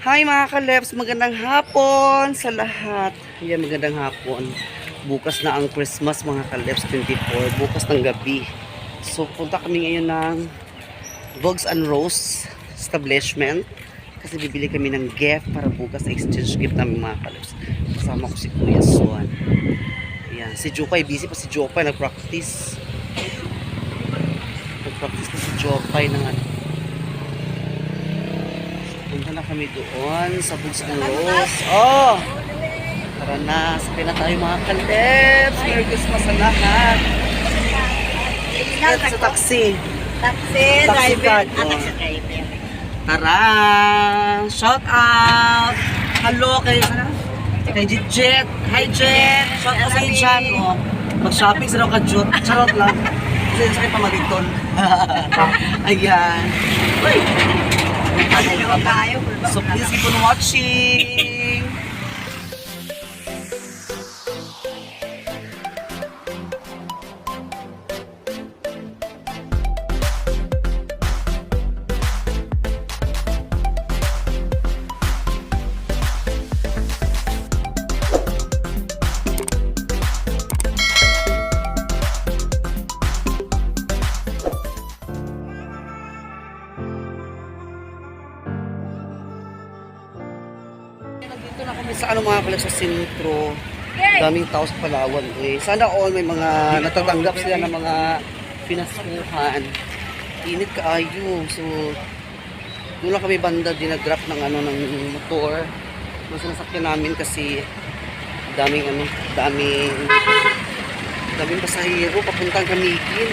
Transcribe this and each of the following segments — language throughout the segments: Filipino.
Hi mga kaleps, magandang hapon sa lahat. Ayan, magandang hapon. Bukas na ang Christmas mga kaleps, 24. Bukas ng gabi. So punta kami ngayon ng Vogues and Rose establishment. Kasi bibili kami ng gift para bukas na exchange gift namin mga kaleps. Kasama ko si Kuya Swan. Ayan, si Jopay, busy pa si Jopay, nag-practice. Nag-practice na si Jopay ng ano. Punta na kami doon sa Vogues and Rose. Oh! Tara na, sakay na tayo mga kaleps. Merry Christmas sa lahat. At sa taxi. Taxi Taxi driver. card, oh. Taxi driver. Tara! Shout out! Hello kay Jet. Hi Jet! Shout out sa Jet. Oh. Mag-shopping sa ka Jot. Charot lang. Kasi sa kayo pamaliton. Ayan. Uy! So please keep on watching. Nandito na kami sa ano mga kalab sa sentro. Daming tao sa Palawan. Eh. Sana all may mga natatanggap sila ng mga pinasuhan. Init kaayo. So, doon lang kami banda dinagrap ng ano ng motor. Yung sinasakyan namin kasi daming pasahero papuntang Camiguin.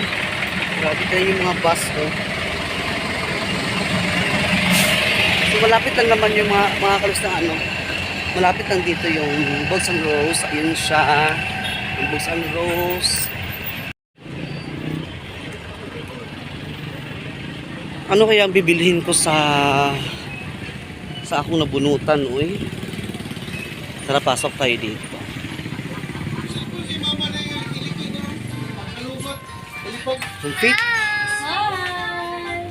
Grabe kayo yung mga bus. Oh. So, malapit lang naman yung mga kalus na ano. Malapit lang dito yung Vogues and Rose. Ayun siya. Yung Vogues and Rose. Ano kaya ang bibilhin ko sa akong nabunutan, uy? Tara, pasok tayo dito. Complete? Hi!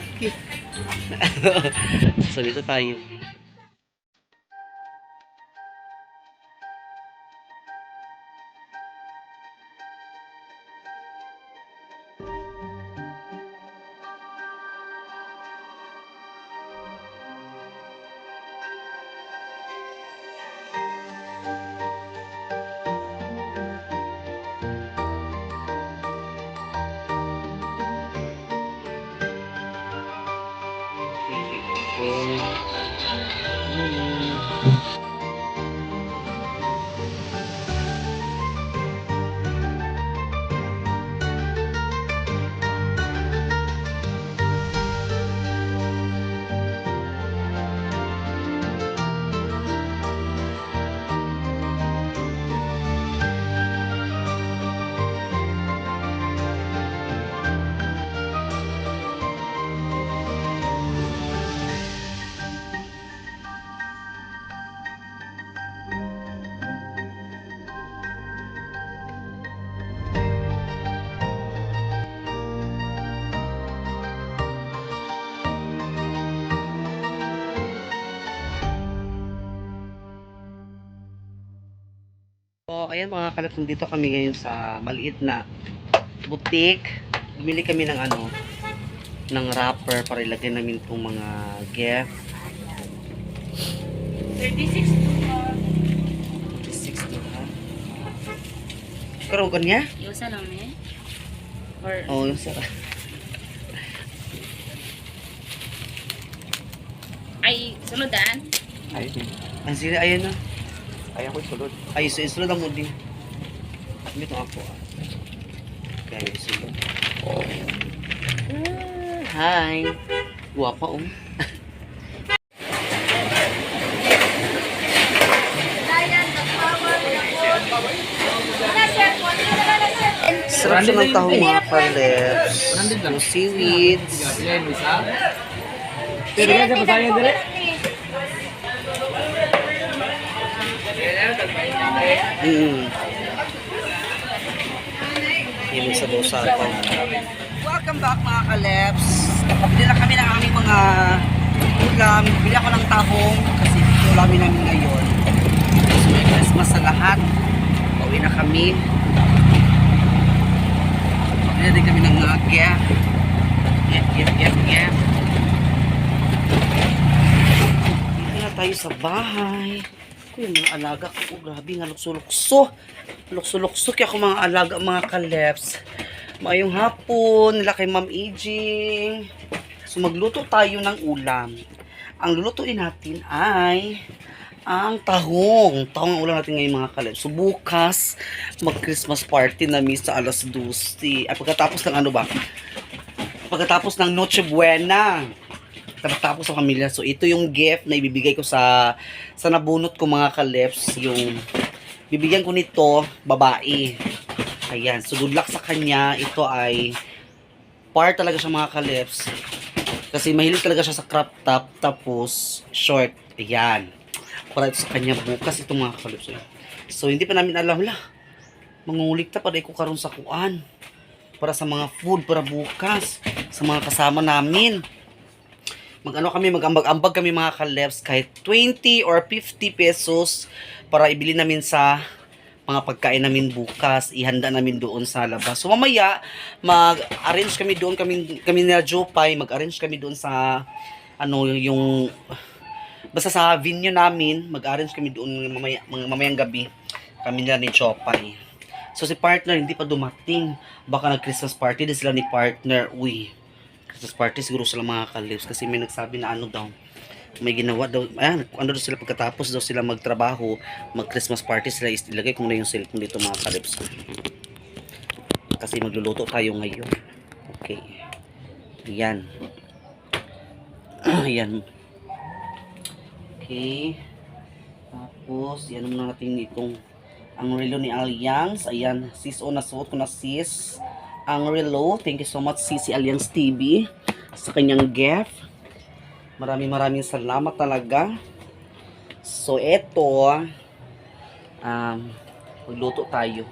So, dito tayo. So, ayan mga kalap, dito kami ngayon sa maliit na boutique. Bumili kami ng ano, ng wrapper para ilagay namin itong mga gift. 36 to 60 ha. Karoon ka niya? yung sa lang eh. Or Oo, yung sarap. ay suludan. Ayun. Ang sila, ayun na. Ayaw ko isulod. Ay, isulod ang mudi. Dito ako. Kaya isulod. Hi. Guwapa oh. Sarap siya ng taho mga kaleps. Yung seaweeds. Yun sa dosa ko. Welcome back mga kaleps. Bili na kami ng aming mga ulam. Bili ako ng tahong kasi ulamin namin ngayon. So, may Christmas sa lahat. Pauwi na kami. Pauwi na din kami ng agya. Yeah. Dito na tayo sa bahay. Yung mga alaga ko, grabe nga lukso-lukso. Lukso-lukso kaya ako mga alaga, mga kaleps. Mayong hapon, nila kay Ma'am Aging. So magluto tayo ng ulam. Ang lulutuin natin ay ang tahong. Tahong ang ulam natin ngayon mga kaleps. So bukas, mag-Christmas party na sa alas 12. At pagkatapos ng ano ba? Pagkatapos ng Noche Buena. Tapos sa pamilya. So, ito yung gift na ibibigay ko sa nabunot ko mga kaleps. Yung bibigyan ko nito, babae. Ayan. So, good luck sa kanya. Ito ay part talaga siya mga kaleps. Kasi mahilig talaga siya sa crop top. Tapos, short. Ayan. Para ito sa kanya bukas. Ito mga kaleps. So, hindi pa namin alam. Mangungulikta pa rin ko karon sa kuan. Para sa mga food. Para bukas. Sa mga kasama namin. Mag-ambag kami mga kaleps kahit 20 or 50 pesos para ibili namin sa mga pagkain namin bukas, ihanda namin doon sa labas. So mamaya, mag-arrange kami doon, kami na Jopay, mag-arrange kami doon sa yung basta sa venue namin, mag-arrange kami doon mamayang gabi, kami nila ni Jopay. So si partner hindi pa dumating, baka nag-Christmas party din sila ni partner. Christmas party siguro sila mga kalips kasi may nagsabi na daw may ginawa daw, daw sila pagkatapos daw sila magtrabaho, mag Christmas party sila, ilagay ko na yung cellphone dito mga kalips kasi magluluto tayo ngayon. Okay, yan. Ayan. Okay, tapos yan muna natin itong ang relo ni Alliance. Ayan, sis nasuot ko na sis ang relo. Thank you so much Sisi Alliance TV sa kanyang gift. Maraming salamat talaga. So eto, magluto tayo.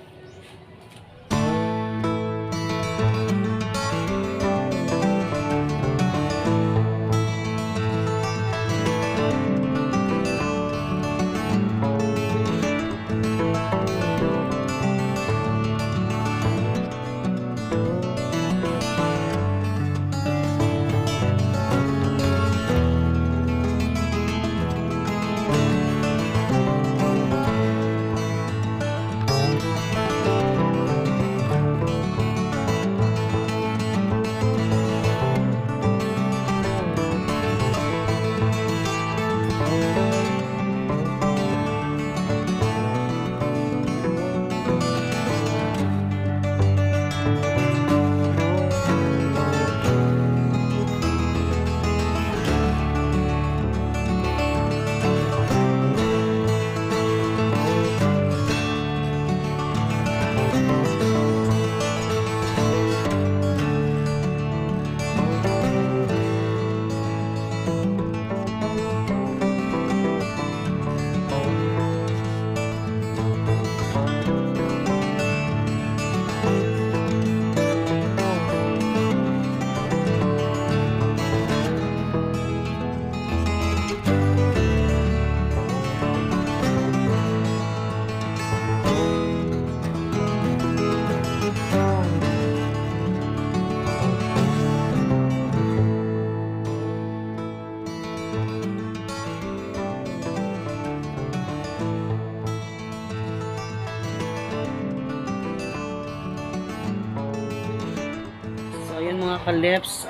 Ayan mga kaleps,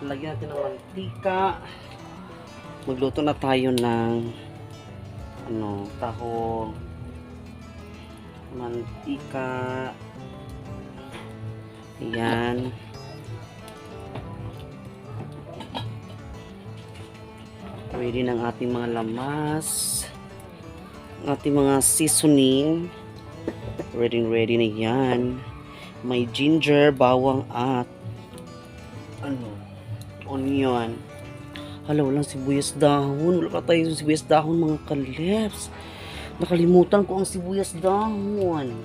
lagyan natin ng mantika. Magluto na tayo ng tahong, mantika. Ayan. Ready ng ating mga lamas. Ating mga seasoning. Ready na yan. May ginger, bawang at onion. Hala, walang sibuyas dahon. Wala pa tayo sibuyas dahon mga kaleps. Nakalimutan ko ang sibuyas dahon.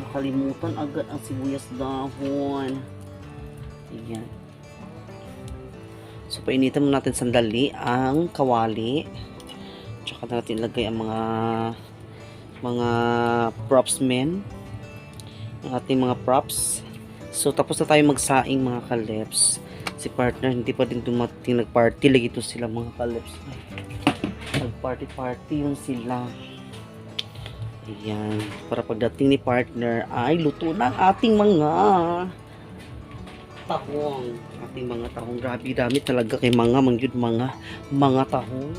Nakalimutan agad ang sibuyas dahon. Ayan. So, painitan mo natin sandali ang kawali. Tsaka natin ilagay ang mga props men. Ang ating mga props. So, tapos na tayo magsaing mga kaleps. Si partner, hindi pa din dumating. Nag-party lagi ito sila mga kaleps. Nag-party yung sila. Ayan. Para pagdating ni partner ay luto na ang ating mga tahong. Ating mga tahong. Grabe dami talaga kay mga tahong.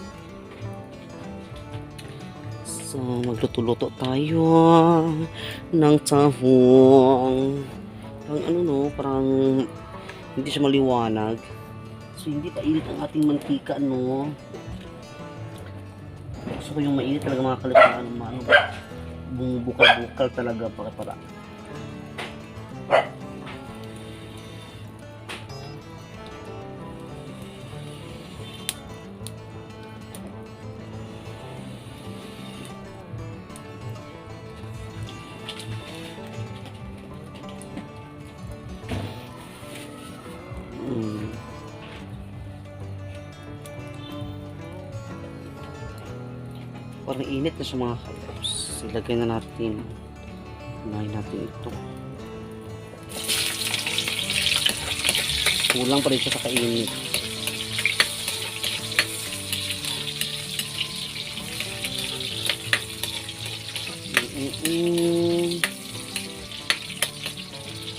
So, magluto-luto tayo ng tahong. Parang hindi siya maliwanag. So, hindi pa init ang ating mantika, no? Gusto ko yung mainit talaga mga kalipaan. Bumubukal-bukal talaga para. Parang init na siya mga kaleps. Ilagay na natin. Unahin natin ito. Kulang pa rin siya sa kainit.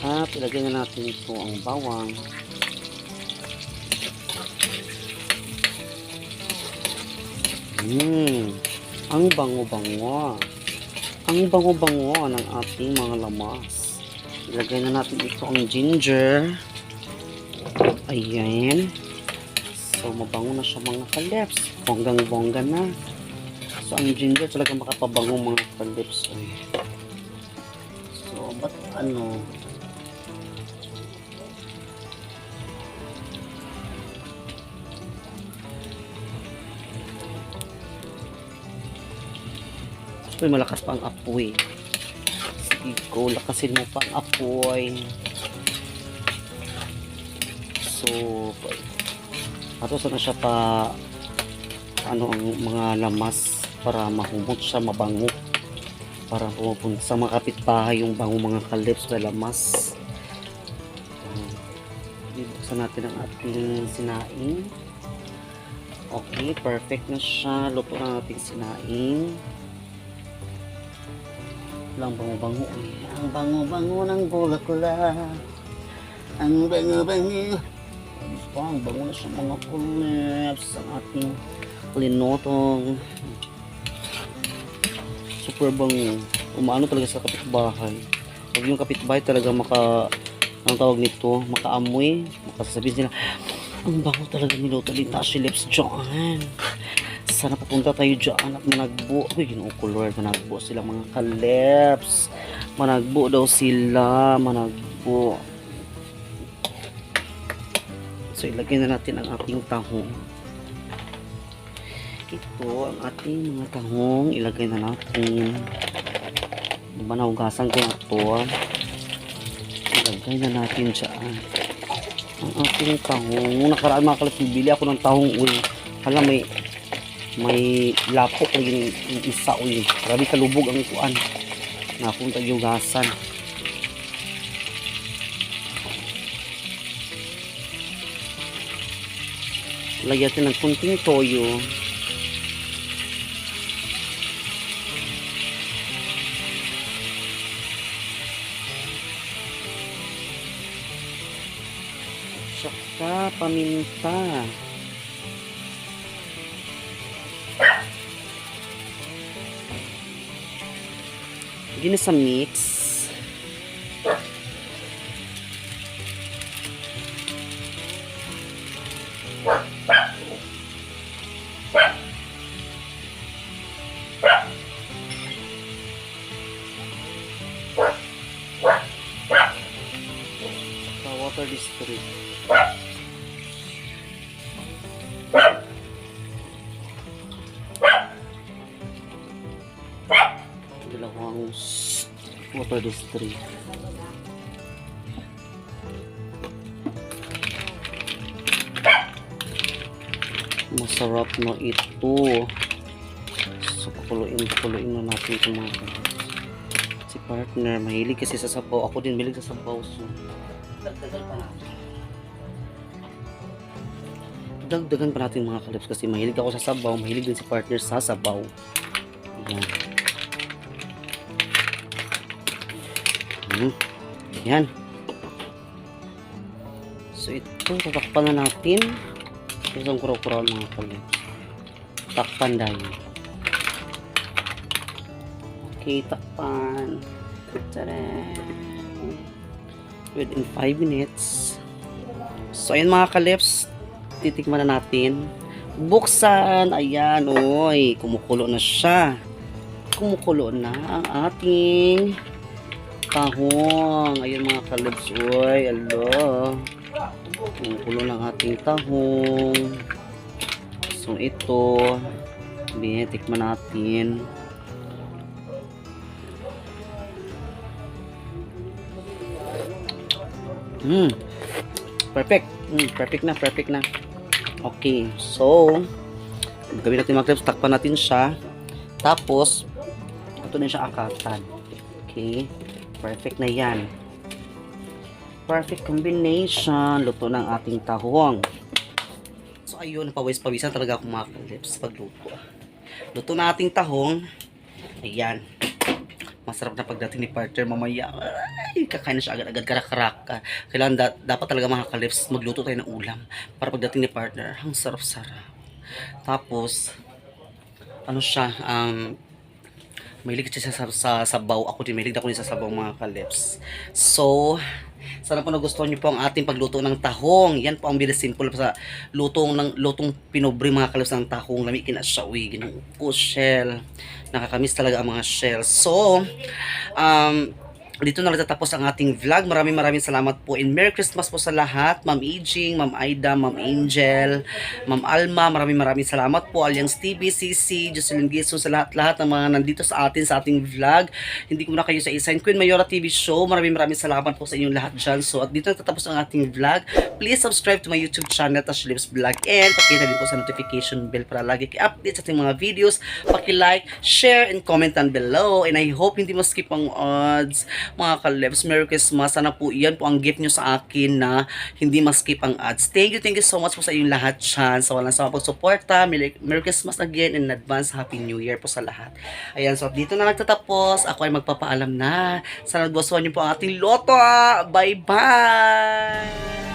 At ilagay na natin ito ang bawang. Ang bango-bango. Ang bango-bango ng ating mga lamas. Ilagay na natin ito ang ginger. Ayan. So, mabango na siya mga kaleps. Bonggang-bongga na. So, ang ginger talaga makapabango mga kaleps. So, ba't So, malakas pa ang apoy. Sige ko, lakasin mo pa ang apoy. So, patos na siya pa ang mga lamas para mahumot siya, mabango. Para pumunta sa mga kapitbahay yung bango mga kaleps na lamas. Ibuksan natin ang ating sinaing. Okay, perfect na siya. Luto na ating sinaing. Lang bango-bango eh. Ang bango-bango ng bulaklak. Ang bango-bango. Ang bango na siya mga kaleps. Ang ating linotong. Super bango. Umaano talaga sa kapitbahay. Pag yung kapitbahay talaga ang tawag nito, makaamoy. Makasasabihin sila, ang bango talaga niluto din na si Lips John. Sana papunta tayo dyan at managbo. Uy, ginukulor. Managbo sila mga kaleps. Managbo daw sila. Managbo. So, ilagay na natin ang ating tahong. Ito, ang ating mga tahong. Ilagay na natin. Diba, nahugasan ko na ito. Ilagay na natin dyan. Ang ating tahong. Nakaraan mga kaleps, bibili ako ng tahong. Uy, hala may lapok lagi yung isa. Uy, grabe kalubog ang kuan. Napunta yung gasan. Lagyan natin ng kunting toyo. Tsaka paminta. Lagyan na sa mix. Sa water district. Dalawang water district. Masarap na ito. So, pakuluin na natin ito mga kalabs. Si partner, mahilig kasi sa sabaw. Ako din mahilig sa sabaw. So, dagdagan pa natin. Dagdagan pa natin mga kalabs kasi mahilig ako sa sabaw. Mahilig din si partner sa sabaw. Ayan. Ayan. So, ito, tatakpan na natin. Isang kuro-kuro mga kalabs. Takpan dahil. Okay, takpan. Tadaan! Within 5 minutes. So, ayan mga kalips. Titikman na natin. Buksan! Ayan, oy. Kumukulo na siya. Kumukulo na ang ating tahong. Ayan mga kalips, oy. Alo. Kumukulo na ang ating tahong. So, ito. Tikman natin. Perfect. Perfect na. Okay. So, gawin natin mga clips. Takpan natin siya. Tapos, ito na siya akatan. Okay. Perfect na yan. Perfect combination. Luto ng ating tahong. So, ayun. Pawis-pawisan talaga ako mga clips pagluto. Luto na ating tahong. Ayan. Masarap na pagdating ni partner mamaya. Ay, kakain na siya agad-agad karak-karak. Kailangan dapat talaga mga kalips magluto tayo ng ulam para pagdating ni partner ang sarap-sarap. Tapos ano siya, mahilig siya sa sabaw. Ako din mahilig ako din sa sabaw mga kalips. So sana po nagustuhan niyo po ang ating pagluto ng tahong. Yan po ang very simple sa lutong pinobre mga kalips ng tahong. Lami kina siya, uy, ginang po shell. Nakakamiss talaga ang mga shell. So, dito na nagtatapos ang ating vlog. Maraming salamat po. And Merry Christmas po sa lahat. Ma'am Aging, Ma'am Aida, Ma'am Angel, Ma'am Alma. Maraming salamat po. Alliance TV, CC, Jocelyn Giso, sa lahat ng mga nandito sa ating vlog. Hindi ko na kayo sa isa. Queen Mayora TV Show. Maraming salamat po sa inyong lahat dyan. So, at dito nagtatapos ang ating vlog. Please subscribe to my YouTube channel, Tash Lips Vlog. And pakita din po sa notification bell para lagi kayo-update sa ating mga videos. Paki-like, share, and comment down below. And I hope hindi mo skip ang odds. Mga kalebs, Merry Christmas. Sana po iyan po ang gift nyo sa akin na hindi ma-skip ang ads. Thank you so much po sa inyong lahat dyan. Sa walang sama pagsuporta. Merry Christmas again and in advance Happy New Year po sa lahat. Ayan, so dito na nagtatapos. Ako ay magpapaalam na. Sana nagustuhan nyo po ang ating loto. Bye-bye!